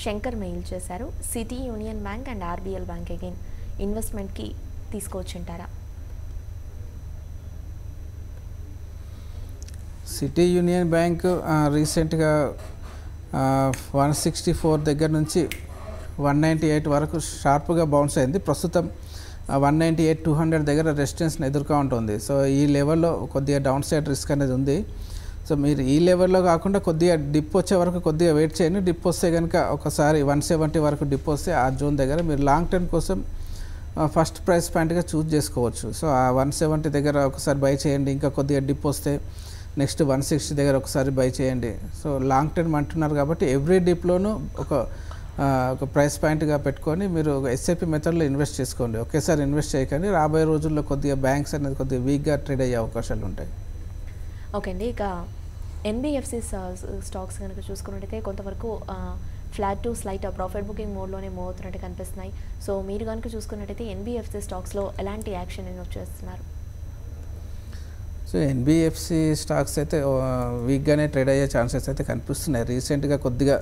Speaker 1: శంకర్ మెయిల్ చేశారు. City Union Bank and RBL bank again ఇన్వెస్ట్మెంట్కి తీసుకోవచ్చుంటారా?
Speaker 2: సిటీ యూనియన్ బ్యాంక్ రీసెంట్గా 164 దగ్గర నుంచి 198 వరకు షార్ప్గా బౌన్స్ అయింది. ప్రస్తుతం 198-200 దగ్గర రెసిస్టెన్స్ని ఎదుర్కొంటూ ఉంటుంది. సో ఈ లెవెల్లో కొద్దిగా డౌన్ సైడ్ రిస్క్ అనేది ఉంది. సో మీరు ఈ లెవెల్లో కాకుండా కొద్దిగా డిప్ వచ్చే వరకు కొద్దిగా వెయిట్ చేయండి. డిప్ వస్తే కనుక ఒకసారి 170 వరకు డిప్ వస్తే ఆ జోన్ దగ్గర మీరు లాంగ్ టర్మ్ కోసం ఫస్ట్ ప్రైస్ పాయింట్గా చూస్ చేసుకోవచ్చు. సో ఆ 170 దగ్గర ఒకసారి బై చేయండి. ఇంకా కొద్దిగా డిప్ వస్తే నెక్స్ట్ 160 దగ్గర ఒకసారి బై చేయండి. సో లాంగ్ టర్మ్ అంటున్నారు కాబట్టి ఎవ్రీ డిప్లోనూ ఒక ప్రైస్ పాయింట్గా పెట్టుకొని మీరు SIP మెథడ్లో ఇన్వెస్ట్ చేసుకోండి. ఒకేసారి ఇన్వెస్ట్ చేయకండి. రాబోయే రోజుల్లో కొద్దిగా బ్యాంక్స్ అనేది కొద్దిగా వీక్గా ట్రేడ్ అయ్యే అవకాశాలు ఉంటాయి.
Speaker 1: ఓకే అండి, ఇక NBFC స్టాక్స్ కనుక చూసుకున్నట్టయితే కొంతవరకు flat to slight profit booking మోడ్లోనే మూవ్ అవుతున్నట్టు కనిపిస్తున్నాయి. సో మీరు కనుక చూసుకున్నట్టయితే NBFC స్టాక్స్లో ఎలాంటి యాక్షన్ ఇన్వెస్ట్ చేస్తున్నారు?
Speaker 2: సో NBFC స్టాక్స్ అయితే వీక్గానే ట్రేడ్ అయ్యే ఛాన్సెస్ అయితే కనిపిస్తున్నాయి. రీసెంట్గా కొద్దిగా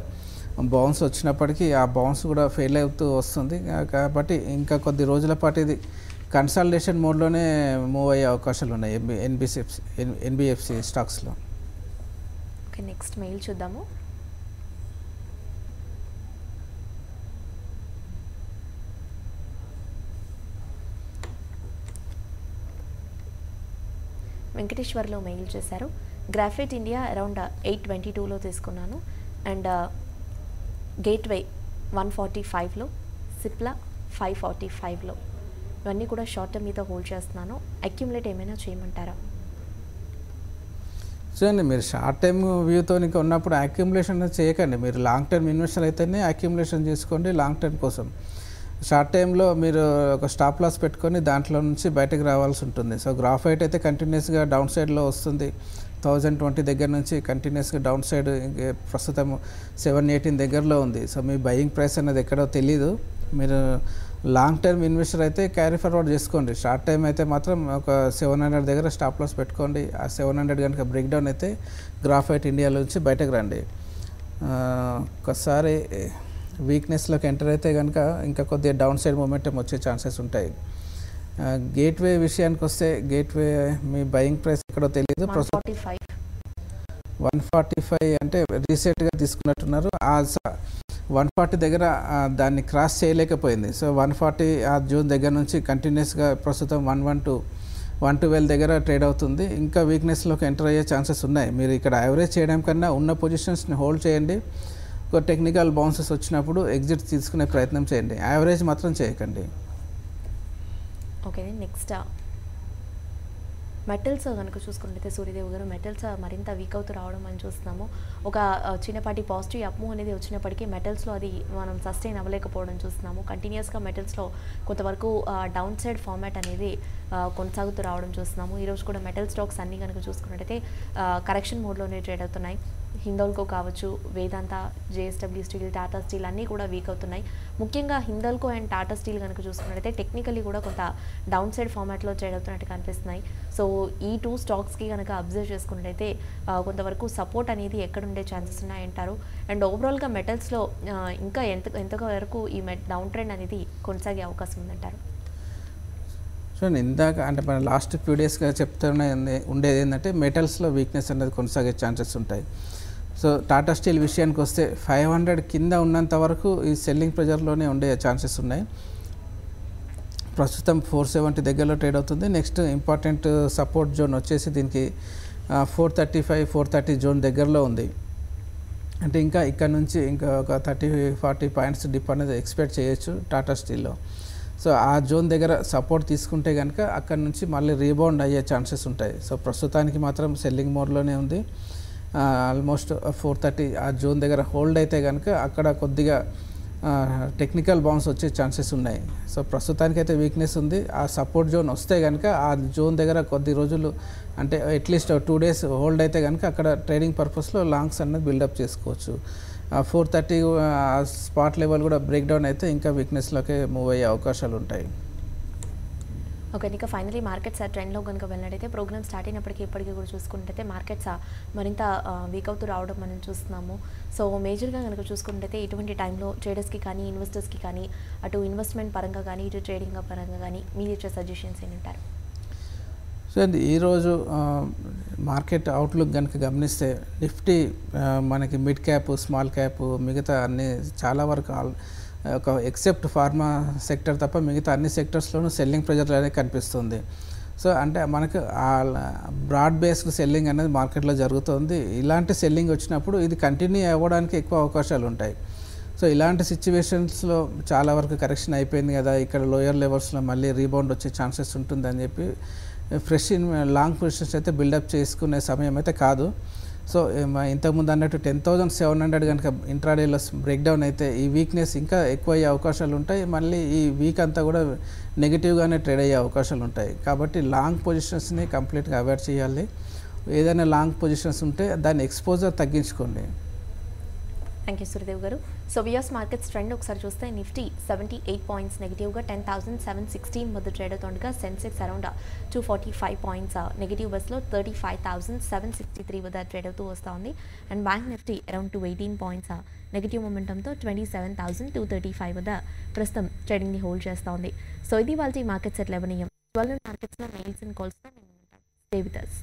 Speaker 2: బౌన్స్ వచ్చినప్పటికీ ఆ బౌన్స్ కూడా ఫెయిల్ అవుతూ వస్తుంది. కాబట్టి ఇంకా కొద్ది రోజుల పాటు ఇది కన్సాలిడేషన్ మోడ్లోనే మూవ్ అయ్యే అవకాశాలు ఉన్నాయి NBFC స్టాక్స్లో.
Speaker 1: ఓకే, నెక్స్ట్ మెయిల్ చూద్దాము. వెంకటేశ్వర్లో మెయిల్ చేశారు. గ్రాఫైట్ ఇండియా అరౌండ్ 822లో తీసుకున్నాను అండ్ గేట్వే 145లో, సిప్లా 545లో. ఇవన్నీ కూడా షార్ట్ టర్మ్ మీద హోల్డ్ చేస్తున్నాను. అక్యుములేట్ ఏమైనా చేయమంటారా?
Speaker 2: చూడండి, మీరు షార్ట్ టైమ్ వ్యూతో ఇంకా ఉన్నప్పుడు అక్యుములేషన్ చేయకండి. మీరు లాంగ్ టర్మ్ ఇన్వెస్టర్ అయితేనే అక్యుములేషన్ చేసుకోండి లాంగ్ టర్మ్ కోసం. షార్ట్ టైంలో మీరు ఒక స్టాప్ లాస్ పెట్టుకొని దాంట్లో నుంచి బయటకు రావాల్సి ఉంటుంది. సో గ్రాఫైట్ అయితే కంటిన్యూస్గా డౌన్ సైడ్లో వస్తుంది. 1020 దగ్గర నుంచి కంటిన్యూస్గా డౌన్ సైడ్ ప్రస్తుతం 718 దగ్గరలో ఉంది. సో మీ బయింగ్ ప్రైస్ అనేది ఎక్కడో తెలీదు. మీరు లాంగ్ టర్మ్ ఇన్వెస్టర్ అయితే క్యారీ ఫార్వర్డ్ చేసుకోండి. షార్ట్ టైం అయితే మాత్రం ఒక 700 దగ్గర స్టాప్ లాస్ పెట్టుకోండి. ఆ 700 కనుక బ్రేక్ డౌన్ అయితే గ్రాఫైట్ ఇండియాలో నుంచి బయటకు రండి. ఒకసారి వీక్నెస్లోకి ఎంటర్ అయితే కనుక ఇంకా కొద్దిగా డౌన్ సైడ్ మూమెంటం వచ్చే ఛాన్సెస్ ఉంటాయి. గేట్వే విషయానికి వస్తే గేట్వే మీ బయింగ్ ప్రైస్ ఎక్కడో తెలియదు. 145 అంటే రీసెంట్గా తీసుకున్నట్టున్నారు. ఆ 140 దగ్గర దాన్ని క్రాస్ చేయలేకపోయింది. సో 140 ఆ జూన్ దగ్గర నుంచి కంటిన్యూస్గా ప్రస్తుతం 112 దగ్గర ట్రేడ్ అవుతుంది. ఇంకా వీక్నెస్లోకి ఎంటర్ అయ్యే ఛాన్సెస్ ఉన్నాయి. మీరు ఇక్కడ యావరేజ్ చేయడం కన్నా ఉన్న పొజిషన్స్ని హోల్డ్ చేయండి. ఒక టెక్నికల్ బౌన్సెస్ వచ్చినప్పుడు ఎగ్జిట్ తీసుకునే ప్రయత్నం చేయండి. యావరేజ్ మాత్రం చేయకండి.
Speaker 1: ఓకే, నెక్స్ట్ మెటల్స్ కనుక చూసుకున్నట్లయితే సూర్యదేవ్ గారు మెటల్స్ మరింత వీక్ అవుతూ రావడం మనం చూస్తున్నాము. ఒక చిన్నపాటి పాజిటివ్ అప్మూవ్ అనేది వచ్చినప్పటికీ మెటల్స్లో అది మనం సస్టైన్ అవ్వలేకపోవడం చూస్తున్నాము. కంటిన్యూస్గా మెటల్స్లో కొంతవరకు డౌన్ సైడ్ ఫార్మాట్ అనేది కొనసాగుతూ రావడం చూస్తున్నాము. ఈరోజు కూడా మెటల్ స్టాక్స్ అన్నీ కనుక చూసుకున్నట్టయితే కరెక్షన్ మోడ్లోనే ట్రేడ్ అవుతున్నాయి. హిందాల్కో కావచ్చు, వేదాంత, జేఎస్డబ్ల్యూ స్టీల్, టాటా స్టీల్ అన్నీ కూడా వీక్ అవుతున్నాయి. ముఖ్యంగా హిందాల్కో అండ్ టాటా స్టీల్ కనుక చూసుకున్నట్టయితే టెక్నికలీ కూడా కొంత డౌన్ సైడ్ ఫార్మాట్లో ట్రేడ్ అవుతున్నట్టు కనిపిస్తున్నాయి. సో ఈ 2 స్టాక్స్కి కనుక అబ్జర్వ్ చేసుకున్నట్టయితే కొంతవరకు సపోర్ట్ అనేది ఎక్కడుండే ఛాన్సెస్ ఉన్నాయంటారు. అండ్ ఓవరాల్గా మెటల్స్లో ఇంకా ఎంతవరకు ఈ డౌన్ ట్రెండ్ అనేది కొనసాగే అవకాశం ఉందంటారు?
Speaker 2: చూడండి, ఇందాక అంటే మన లాస్ట్ ఫ్యూ డేస్గా చెప్తూనే ఉండేది ఏంటంటే మెటల్స్లో వీక్నెస్ అనేది కొనసాగే ఛాన్సెస్ ఉంటాయి. సో టాటా స్టీల్ విషయానికి వస్తే 500 కింద ఉన్నంత వరకు ఈ సెల్లింగ్ ప్రెజర్లోనే ఉండే ఛాన్సెస్ ఉన్నాయి. ప్రస్తుతం 470 దగ్గరలో ట్రేడ్ అవుతుంది. నెక్స్ట్ ఇంపార్టెంట్ సపోర్ట్ జోన్ వచ్చేసి దీనికి 435, 430 జోన్ దగ్గరలో ఉంది. అంటే ఇంకా ఇక్కడ నుంచి ఇంకా ఒక 30-40 పాయింట్స్ డిప్ అనేది ఎక్స్పెక్ట్ చేయొచ్చు టాటా స్టీల్లో. సో ఆ జోన్ దగ్గర సపోర్ట్ తీసుకుంటే కనుక అక్కడ నుంచి మళ్ళీ రీబౌండ్ అయ్యే ఛాన్సెస్ ఉంటాయి. సో ప్రస్తుతానికి మాత్రం సెల్లింగ్ మోడ్లోనే ఉంది. ఆల్మోస్ట్ 430 ఆ జోన్ దగ్గర హోల్డ్ అయితే కనుక అక్కడ కొద్దిగా టెక్నికల్ బౌన్స్ వచ్చే ఛాన్సెస్ ఉన్నాయి. సో ప్రస్తుతానికైతే వీక్నెస్ ఉంది. ఆ సపోర్ట్ జోన్ వస్తే కనుక ఆ జోన్ దగ్గర కొద్ది రోజులు అంటే అట్లీస్ట్ 2 డేస్ హోల్డ్ అయితే కనుక అక్కడ ట్రేడింగ్ పర్పస్లో లాంగ్స్ అన్నది బిల్డప్ చేసుకోవచ్చు. 430 స్పాట్ లెవెల్ కూడా బ్రేక్ డౌన్ అయితే ఇంకా వీక్నెస్లోకి మూవ్ అయ్యే అవకాశాలు ఉంటాయి.
Speaker 1: ఓకే, ఇంకా ఫైనలీ మార్కెట్స్ ట్రెండ్లో కనుక వెళ్ళినట్టయితే ప్రోగ్రామ్ స్టార్ట్ అయినప్పటికీ ఇప్పటికీ కూడా చూసుకుంటే మార్కెట్స్ మరింత వీక్ అవుతూ రావడం మనం చూస్తున్నాము. సో మేజర్గా కనుక చూసుకుంటే ఇటువంటి టైంలో ట్రేడర్స్కి కానీ ఇన్వెస్టర్స్కి కానీ అటు ఇన్వెస్ట్మెంట్ పరంగా కానీ ఇటు ట్రేడింగ్ పరంగా కానీ మీరు ఇచ్చే సజెషన్స్ ఏంటంటారు?
Speaker 2: సో ఈరోజు మార్కెట్ అవుట్లుక్ కనుక గమనిస్తే నిఫ్టీ మనకి మిడ్ క్యాప్, స్మాల్ క్యాప్, మిగతా అన్ని చాలా వరకు ఒక ఎక్సెప్ట్ ఫార్మా సెక్టర్ తప్ప మిగతా అన్ని సెక్టర్స్లోనూ సెల్లింగ్ ప్రెజర్ అనేది కనిపిస్తుంది. సో అంటే మనకు బ్రాడ్ బేస్డ్ సెల్లింగ్ అనేది మార్కెట్లో జరుగుతుంది. ఇలాంటి సెల్లింగ్ వచ్చినప్పుడు ఇది కంటిన్యూ అవ్వడానికి ఎక్కువ అవకాశాలు ఉంటాయి. సో ఇలాంటి సిచ్యువేషన్స్లో చాలా వరకు కరెక్షన్ అయిపోయింది కదా, ఇక్కడ లోయర్ లెవెల్స్లో మళ్ళీ రీబౌండ్ వచ్చే ఛాన్సెస్ ఉంటుందని చెప్పి ఫ్రెష్ లాంగ్ పొజిషన్స్ అయితే బిల్డప్ చేసుకునే సమయం అయితే కాదు. సో ఇంతకుముందు అన్నట్టు 10,700 కనుక ఇంట్రాడేలో బ్రేక్ డౌన్ అయితే ఈ వీక్నెస్ ఇంకా ఎక్కువ అయ్యే అవకాశాలు ఉంటాయి. మళ్ళీ ఈ వీక్ అంతా కూడా నెగిటివ్గానే ట్రేడ్ అయ్యే అవకాశాలు ఉంటాయి. కాబట్టి లాంగ్ పొజిషన్స్ని కంప్లీట్గా అవాయిడ్ చేయాలి. ఏదైనా లాంగ్ పొజిషన్స్ ఉంటే దాని ఎక్స్పోజర్ తగ్గించుకోండి.
Speaker 1: థ్యాంక్ యూ సూర్యదేవ్ గారు. సో విఎస్ మార్కెట్స్ ట్రెండ్ ఒకసారి చూస్తే నిఫ్టీ 78 పాయింట్స్ నెగిటివ్గా 10,716 వద్ద ట్రేడ్ అవుతుండగా సెన్సెక్స్ అరౌండ్ 245 పాయింట్స్ నెగిటివ్ బస్లో 35,763 వద్ద ట్రేడ్ అవుతూ వస్తూ ఉంది. And bank Nifty around 218 points negative మొమెంటంతో 27,235 వద్ద ప్రస్తుతం ట్రేడింగ్ని హోల్డ్ చేస్తూ ఉంది. సో ఇది వాళ్ళ మార్కెట్స్ ఎట్ 11 AM. 12 మార్కెట్స్లో మెయిల్స్ అండ్ కాల్స్తో స్టే విత్ us.